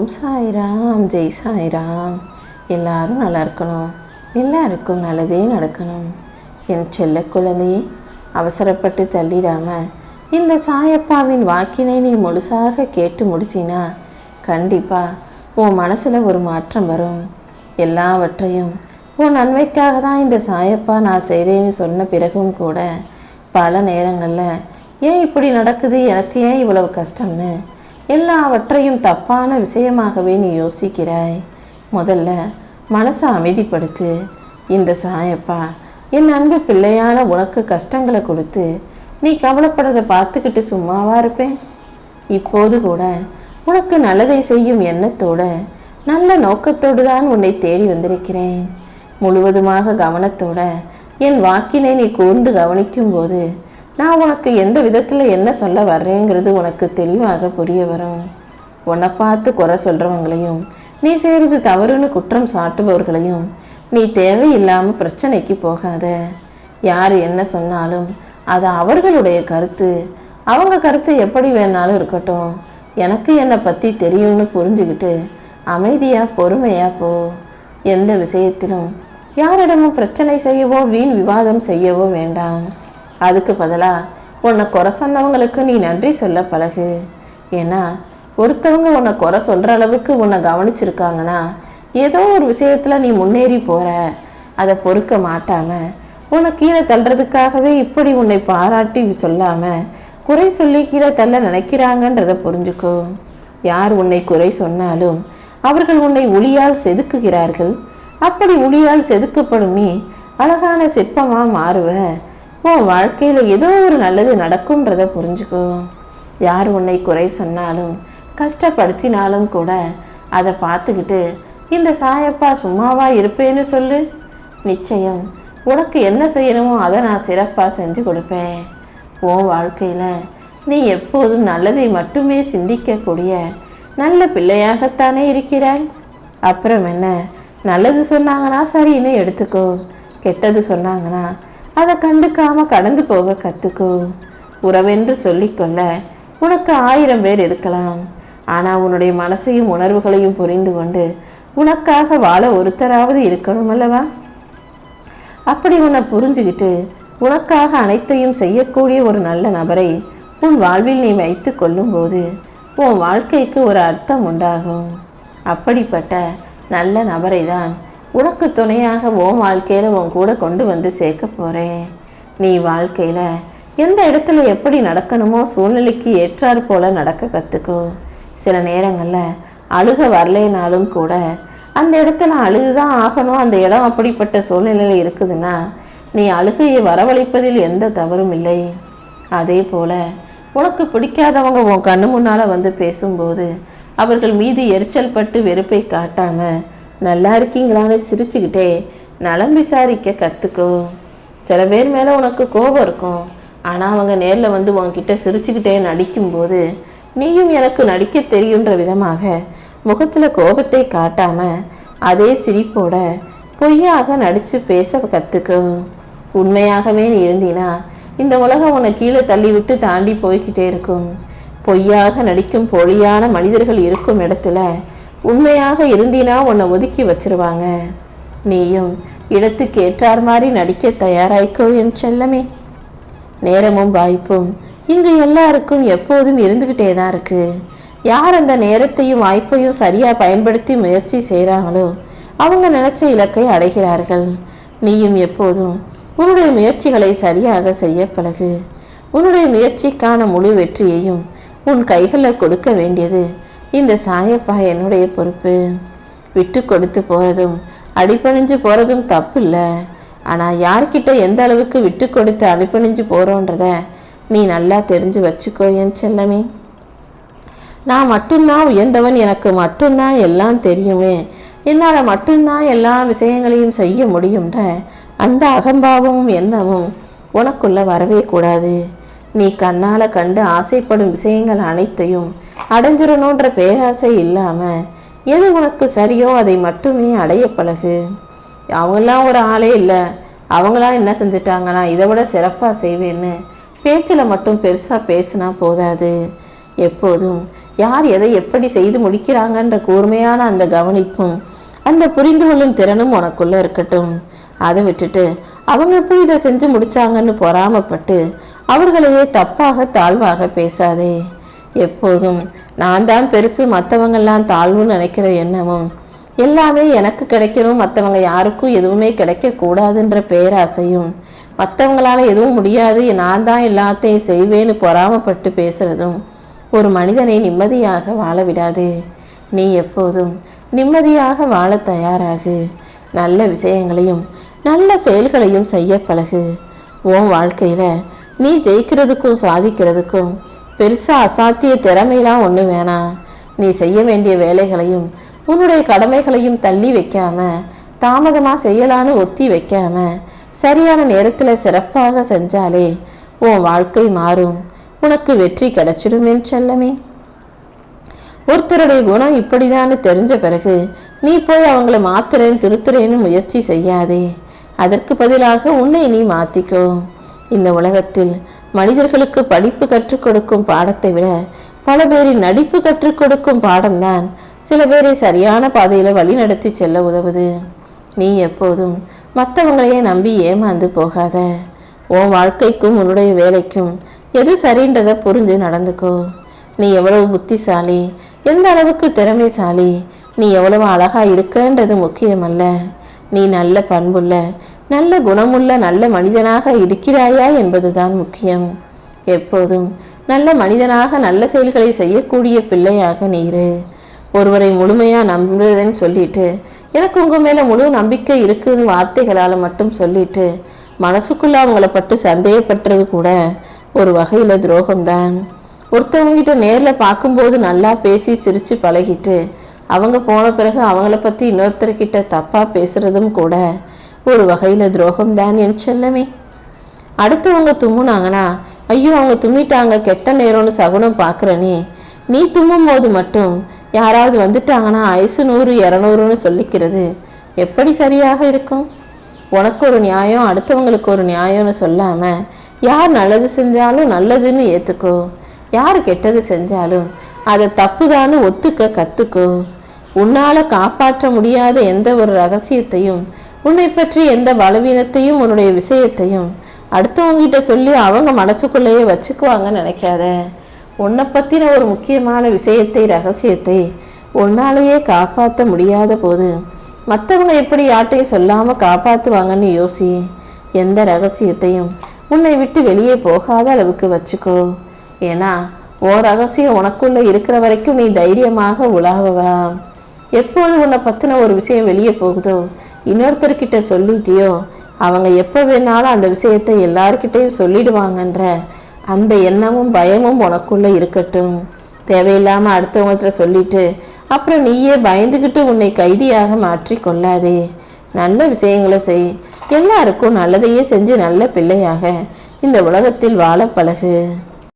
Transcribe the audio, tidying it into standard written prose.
ஓம் சாய்ராம், ஜெய் சாய்ராம். எல்லாரும் நல்லா இருக்கணும், எல்லாருக்கும் நல்லதே நடக்கணும். என் செல்ல குழந்தையே, அவசரப்பட்டு தள்ளிடாம இந்த சாயப்பாவின் வாக்கினை நீ முழுசாக கேட்டு முடிச்சினா கண்டிப்பா உன் மனசுல ஒரு மாற்றம் வரும். எல்லாவற்றையும் உன் நன்மைக்காக தான் இந்த சாயப்பா நான் செய்கிறேன்னு சொன்ன பிறகும் கூட பல நேரங்களில் ஏன் இப்படி நடக்குது, எனக்கு ஏன் இவ்வளவு கஷ்டம்னு எல்லாவற்றையும் தப்பான விஷயமாகவே நீ யோசிக்கிறாய். முதல்ல மனசை அமைதிப்படுத்து. இந்த சாயப்பா என் அன்பு பிள்ளையான உனக்கு கஷ்டங்களை கொடுத்து நீ கவலைப்படுறதை பார்த்துக்கிட்டு சும்மாவா இருப்பேன்? இப்போது கூட உனக்கு நல்லதை செய்யும் எண்ணத்தோட நல்ல நோக்கத்தோடு தான் உன்னை தேடி வந்திருக்கிறேன். முழுவதுமாக கவனத்தோட என் வாக்கினை நீ கூர்ந்து கவனிக்கும் போது நான் உனக்கு எந்த விதத்தில் என்ன சொல்ல வர்றேங்கிறது உனக்கு தெளிவாக புரிய வரும். உன்னை பார்த்து குறை சொல்கிறவங்களையும் நீ செய்கிறது தவறுன்னு குற்றம் சாட்டுபவர்களையும் நீ தேவையில்லாமல் பிரச்சனைக்கு போகாத. யார் என்ன சொன்னாலும் அது அவர்களுடைய கருத்து, அவங்க கருத்து எப்படி வேணாலும் இருக்கட்டும். எனக்கு என்னை பற்றி தெரியும்னு புரிஞ்சுக்கிட்டு அமைதியாக பொறுமையாக போ. எந்த விஷயத்திலும் யாரிடமும் பிரச்சனை செய்யவோ வீண் விவாதம் செய்யவோ வேண்டாம். அதுக்கு பதிலாக உன்னை குறை சொன்னவங்களுக்கு நீ நன்றி சொல்ல பழகு. ஏன்னா ஒருத்தவங்க உன்னை குறை சொல்கிற அளவுக்கு உன்னை கவனிச்சிருக்காங்கன்னா ஏதோ ஒரு விஷயத்தில் நீ முன்னேறி போகிற. அதை பொறுக்க மாட்டாமல் உன்னை கீழே தள்ளுறதுக்காகவே இப்படி உன்னை பாராட்டி சொல்லாமல் குறை சொல்லி கீழே தள்ள நினைக்கிறாங்கன்றதை புரிஞ்சுக்கோ. யார் உன்னை குறை சொன்னாலும் அவர்கள் உன்னை ஒளியால் செதுக்குகிறார்கள். அப்படி ஒளியால் செதுக்கப்படும் நீ அழகான சிற்பமாக மாறுவ. உன் வாழ்க்கையில் ஏதோ ஒரு நல்லது நடக்கும்ன்றதை புரிஞ்சுக்கோ. யார் உன்னை குறை சொன்னாலும் கஷ்டப்படுத்தினாலும் கூட அதை பார்த்துக்கிட்டு இந்த சாயப்பா சும்மாவா இருப்பேன்னு சொல்லு. நிச்சயம் உனக்கு என்ன செய்யணுமோ அதை நான் சிறப்பாக செஞ்சு கொடுப்பேன். உன் வாழ்க்கையில் நீ எப்போதும் நல்லதை மட்டுமே சிந்திக்கக்கூடிய நல்ல பிள்ளையாகத்தானே இருக்கிறாய். அப்புறம் என்ன, நல்லது சொன்னாங்கன்னா சரின்னு எடுத்துக்கோ, கெட்டது சொன்னாங்கன்னா அதை கண்டுக்காம கடந்து போக கற்றுக்கோ. உறவென்று சொல்லிக்கொள்ள உனக்கு 1000 பேர் இருக்கலாம். ஆனால் உன்னுடைய மனசையும் உணர்வுகளையும் புரிந்து கொண்டு உனக்காக வாழ ஒருத்தராவது இருக்கணும் அல்லவா? அப்படி உன்னை புரிஞ்சுக்கிட்டு உனக்காக அனைத்தையும் செய்யக்கூடிய ஒரு நல்ல நபரை உன் வாழ்வில் நீ வைத்து கொள்ளும் போது உன் வாழ்க்கைக்கு ஒரு அர்த்தம் உண்டாகும். அப்படிப்பட்ட நல்ல நபரை தான் உனக்கு துணையாக உன் வாழ்க்கையில் உன் கூட கொண்டு வந்து சேர்க்க போகிறேன். நீ வாழ்க்கையில் எந்த இடத்துல எப்படி நடக்கணுமோ சூழ்நிலைக்கு ஏற்றாறு போல நடக்க கற்றுக்கோ. சில நேரங்களில் அழுக வரலைனாலும் கூட அந்த இடத்துல அழுதுதான் ஆகணும். அந்த இடம் அப்படிப்பட்ட சூழ்நிலையில் இருக்குதுன்னா நீ அழுகையை வரவழைப்பதில் எந்த தவறும் இல்லை. அதே போல் உனக்கு பிடிக்காதவங்க உன் கண்ணு முன்னால் வந்து பேசும்போது அவர்கள் மீது எரிச்சல் பட்டு வெறுப்பை காட்டாமல் நல்லா இருக்கீங்களான்னு சிரிச்சுக்கிட்டே நலம் விசாரிக்க கற்றுக்கோ. சில பேர் மேலே உனக்கு கோபம் இருக்கும். ஆனால் அவங்க நேரில் வந்து உன்கிட்ட சிரிச்சுக்கிட்டே நடிக்கும்போது நீயும் எனக்கு நடிக்க தெரியுன்ற விதமாக முகத்தில் கோபத்தை காட்டாமல் அதே சிரிப்போட பொய்யாக நடித்து பேச கற்றுக்கோ. உண்மையாகவே நீ இருந்தினா இந்த உலகம் உன்னை கீழே தள்ளிவிட்டு தாண்டி போய்கிட்டே இருக்கும். பொய்யாக நடிக்கும் பொய்யான மனிதர்கள் இருக்கும் இடத்துல உண்மையாக இருந்தினா உன்னை ஒதுக்கி வச்சிருவாங்க. நீயும் இடத்துக்கு ஏற்றார் மாதிரி நடிக்க தயாராய்க்கோ என் செல்லமே. நேரமும் வாய்ப்பும் இங்கு எல்லாருக்கும் எப்போதும் இருந்துக்கிட்டே தான் இருக்கு. யார் அந்த நேரத்தையும் வாய்ப்பையும் சரியாக பயன்படுத்தி முயற்சி செய்கிறாங்களோ அவங்க நினைச்ச இலக்கை அடைகிறார்கள். நீயும் எப்போதும் உன்னுடைய முயற்சிகளை சரியாக செய்ய பழகு. உன்னுடைய முயற்சிக்கான முழு வெற்றியையும் உன் கைகளில் கொடுக்க வேண்டியது இந்த சாயப்பா என்னுடைய பொறுப்பு. விட்டு கொடுத்து போகிறதும் அடிப்பணிஞ்சு போகிறதும் தப்பு இல்லை. ஆனால் யார்கிட்ட எந்த அளவுக்கு விட்டு கொடுத்து அடிப்பணிஞ்சு போகிறோன்றத நீ நல்லா தெரிஞ்சு வச்சுக்கோ என் செல்லமே. நான் மட்டும்தான் உயர்ந்தவன், எனக்கு மட்டும்தான் எல்லாம் தெரியுமே, என்னால் மட்டும்தான் எல்லா விஷயங்களையும் செய்ய முடியுன்ற அந்த அகம்பாவமும் எண்ணமும் உனக்குள்ள வரவே கூடாது. நீ கண்ணால் கண்டு ஆசைப்படும் விஷயங்கள் அனைத்தையும் அடைஞ்சிடணுன்ற பேராசை இல்லாமல் எது உனக்கு சரியோ அதை மட்டுமே அடைய பழகு. அவங்களாம் ஒரு ஆளே இல்லை, அவங்களாம் என்ன செஞ்சிட்டாங்கன்னா இதை விட சிறப்பாக செய்வேன்னு பேச்சில் மட்டும் பெருசாக பேசினா போதாது. எப்போதும் யார் எதை எப்படி செய்து முடிக்கிறாங்கன்ற கூர்மையான அந்த கவனிப்பும் அந்த புரிந்து கொள்ளும் திறனும் உனக்குள்ள இருக்கட்டும். அதை விட்டுட்டு அவங்க எப்படி இதை செஞ்சு முடிச்சாங்கன்னு பொறாமப்பட்டு அவர்களையே தப்பாக தாழ்வாக பேசாதே. எப்போதும் நான் தான் பெருசு, மற்றவங்கெல்லாம் தாழ்வுன்னு நினைக்கிற எண்ணமும், எல்லாமே எனக்கு கிடைக்கணும், மற்றவங்க யாருக்கும் எதுவுமே கிடைக்க கூடாதுன்ற பேராசையும், மற்றவங்களால எதுவும் முடியாது, நான் தான் எல்லாத்தையும் செய்வேன்னு பொறாமப்பட்டு பேசுறதும் ஒரு மனிதனை நிம்மதியாக வாழ விடாது. நீ எப்போதும் நிம்மதியாக வாழ தயாராகு. நல்ல விஷயங்களையும் நல்ல செயல்களையும் செய்ய பழகு. உன் வாழ்க்கையில நீ ஜெயிக்கிறதுக்கும் சாதிக்கிறதுக்கும் பெருசா அசாத்திய திறமையெல்லாம் ஒண்ணு வேணாம். நீ செய்ய வேண்டிய வேலைகளையும் உன்னுடைய கடமைகளையும் தள்ளி வைக்காம, தாமதமா செய்யலான்னு ஒத்தி வைக்காம, சரியான நேரத்துல சிறப்பாக செஞ்சாலே உன் வாழ்க்கை மாறும், உனக்கு வெற்றி கிடைச்சிடும் என் செல்லமே. ஒருத்தருடைய குணம் இப்படிதான்னு தெரிஞ்ச பிறகு நீ போய் அவங்கள மாத்துறேன் திருத்துறேன்னு முயற்சி செய்யாதே. அதற்கு பதிலாக உன்னை நீ மாத்திக்கோ. இந்த உலகத்தில் மனிதர்களுக்கு படிப்பு கற்றுக் கொடுக்கும் பாடத்தை விட பல பேரின் நடிப்பு கற்றுக் கொடுக்கும் பாடம்தான் சில பேரை சரியான பாதையில வழி நடத்தி செல்ல உதவுது. நீ எப்போதும் மற்றவங்களையே நம்பி ஏமாந்து போகாத. உன் வாழ்க்கைக்கும் உன்னுடைய வேலைக்கும் எது சரின்றதை புரிஞ்சு நடந்துக்கோ. நீ எவ்வளவு புத்திசாலி, எந்த அளவுக்கு திறமைசாலி, நீ எவ்வளவு அழகா இருக்கன்றது முக்கியமல்ல. நீ நல்ல பண்புள்ள, நல்ல குணமுள்ள நல்ல மனிதனாக இருக்கிறாயா என்பதுதான் முக்கியம். எப்போதும் நல்ல மனிதனாக நல்ல செயல்களை செய்யக்கூடிய பிள்ளையாக நீரு. ஒருவரை முழுமையா நம்புறதுன்னு சொல்லிட்டு எனக்கு உங்க மேல முழு நம்பிக்கை இருக்குன்னு வார்த்தைகளால மட்டும் சொல்லிட்டு மனசுக்குள்ள அவங்கள பட்டு சந்தேகப்பட்டது கூட ஒரு வகையில துரோகம்தான். ஒருத்தவங்க கிட்ட நேர்ல பார்க்கும்போது நல்லா பேசி சிரிச்சு பழகிட்டு அவங்க போன பிறகு அவங்கள பத்தி இன்னொருத்தர்கிட்ட தப்பா பேசுறதும் கூட ஒரு வகையில துரோகம்தான் என் செல்லமே. அடுத்தவங்க தும்முனாங்கன்னா ஐயோ அவங்க தும்மிட்டாங்க கெட்ட நேரம்னு சகுனம் பாக்குறனே, நீ தும்மும் போது மட்டும் யாராவது வந்துட்டாங்கன்னா 100 200ன்னு சொல்லிக்கிறது எப்படி சரியாக இருக்கும்? உனக்கு ஒரு நியாயம், அடுத்தவங்களுக்கு ஒரு நியாயம்னு சொல்லாம யார் நல்லது செஞ்சாலும் நல்லதுன்னு ஏத்துக்கோ, யாரு கெட்டது செஞ்சாலும் அதை தப்புதான்னு ஒத்துக்க கத்துக்கோ. உன்னால காப்பாற்ற முடியாத எந்த ஒரு ரகசியத்தையும், உன்னை பற்றி எந்த பலவீனத்தையும், உன்னுடைய விஷயத்தையும் அடுத்தவங்கிட்ட சொல்லி அவங்க மனசுக்குள்ளேயே வச்சுக்குவாங்கன்னு நினைக்காத. உன்னை பத்தின ஒரு முக்கியமான விஷயத்தை, ரகசியத்தை உன்னாலேயே காப்பாற்ற முடியாத போது மற்றவங்க எப்படி யார்ட்டையும் சொல்லாம காப்பாத்துவாங்கன்னு யோசி. எந்த ரகசியத்தையும் உன்னை விட்டு வெளியே போகாத அளவுக்கு வச்சுக்கோ. ஏன்னா உன் ரகசியம் உனக்குள்ள இருக்கிற வரைக்கும் நீ தைரியமாக உலாவலாம். எப்போது உன்னை பத்தின ஒரு விஷயம் வெளியே போகுதோ, இன்னொருத்தர்கிட்ட சொல்லிட்டியோ, அவங்க எப்ப வேணாலும் அந்த விஷயத்தை எல்லார்கிட்டையும் சொல்லிடுவாங்கன்ற அந்த எண்ணமும் பயமும் உனக்குள்ள இருக்கட்டும். தேவையில்லாம அடுத்தவங்கள்ட்ட சொல்லிட்டு அப்புறம் நீயே பயந்துகிட்டு உன்னை கைதியாக மாற்றி கொள்ளாதே. நல்ல விஷயங்களை செய். எல்லாருக்கும் நல்லதையே செஞ்சு நல்ல பிள்ளையாக இந்த உலகத்தில் வாழ பழகு.